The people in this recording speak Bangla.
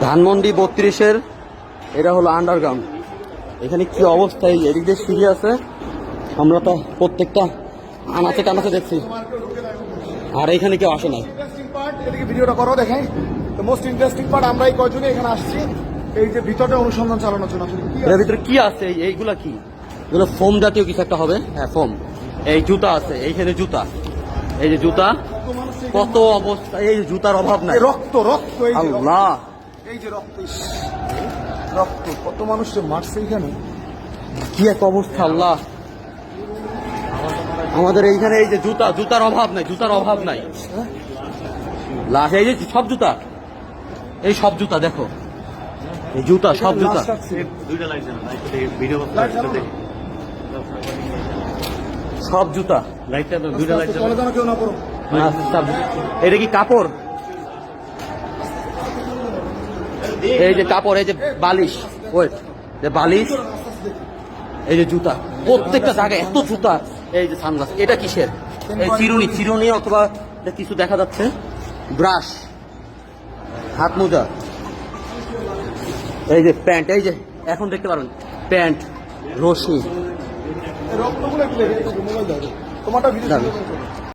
ধানমন্ডি 32-এর এটা হলো আন্ডারগ্রাউন্ড। এখানে কি অবস্থা, এই এদিক দিয়ে সিঁড়ি আছে, আমরা তো প্রত্যেকটা আনাচে কানাচে দেখছি, আর এখানে কেউ আসে নাই। ভিডিওটা করো দেখাই। তো মোস্ট ইন্টারেস্টিং পার্ট, আমরা এই কয়জনে এখানে আসছি এই যে ভিতরে অনুসন্ধান চালানোর জন্য। এর ভিতরে কি আছে? এইগুলা কি? এগুলো ফোম জাতীয় কিছু একটা হবে। হ্যাঁ, ফোম। এই জুতা আছে, এইখানে জুতা, এই যে জুতা, কত অবস্থা, এই জুতার অভাব নাই। রক্ত রক্ত, এই যে আল্লাহ, এই যে রক্ত, রক্ত, কত মানুষকে মারছে এখানে, কি এক অবস্থা। আল্লাহ, আমাদের এইখানে এই যে জুতা, জুতার অভাব নাই, জুতার অভাব নাই। লাশ, এই যে সব জুতা, এই সব জুতা দেখো, এই জুতা, সব জুতা। সব জুতা, কেউ না করো। এটা কি কাপড়? এই যে কাপড়, এই যে বালিশ, ওয়েট, যে বালিশ, এই যে জুতা, প্রত্যেকটা জায়গায় এত জুতা। এই যে সানগ্লাস, এটা কিসের? এই চিরুনি, চিরুনি অথবা কিছু দেখা যাচ্ছে, ব্রাশ, হাত মোজা, এই যে প্যান্ট, এই যে এখন দেখতে পারেন প্যান্ট, রশি। রক্তগুলো একটু তোমারটা ভিডিও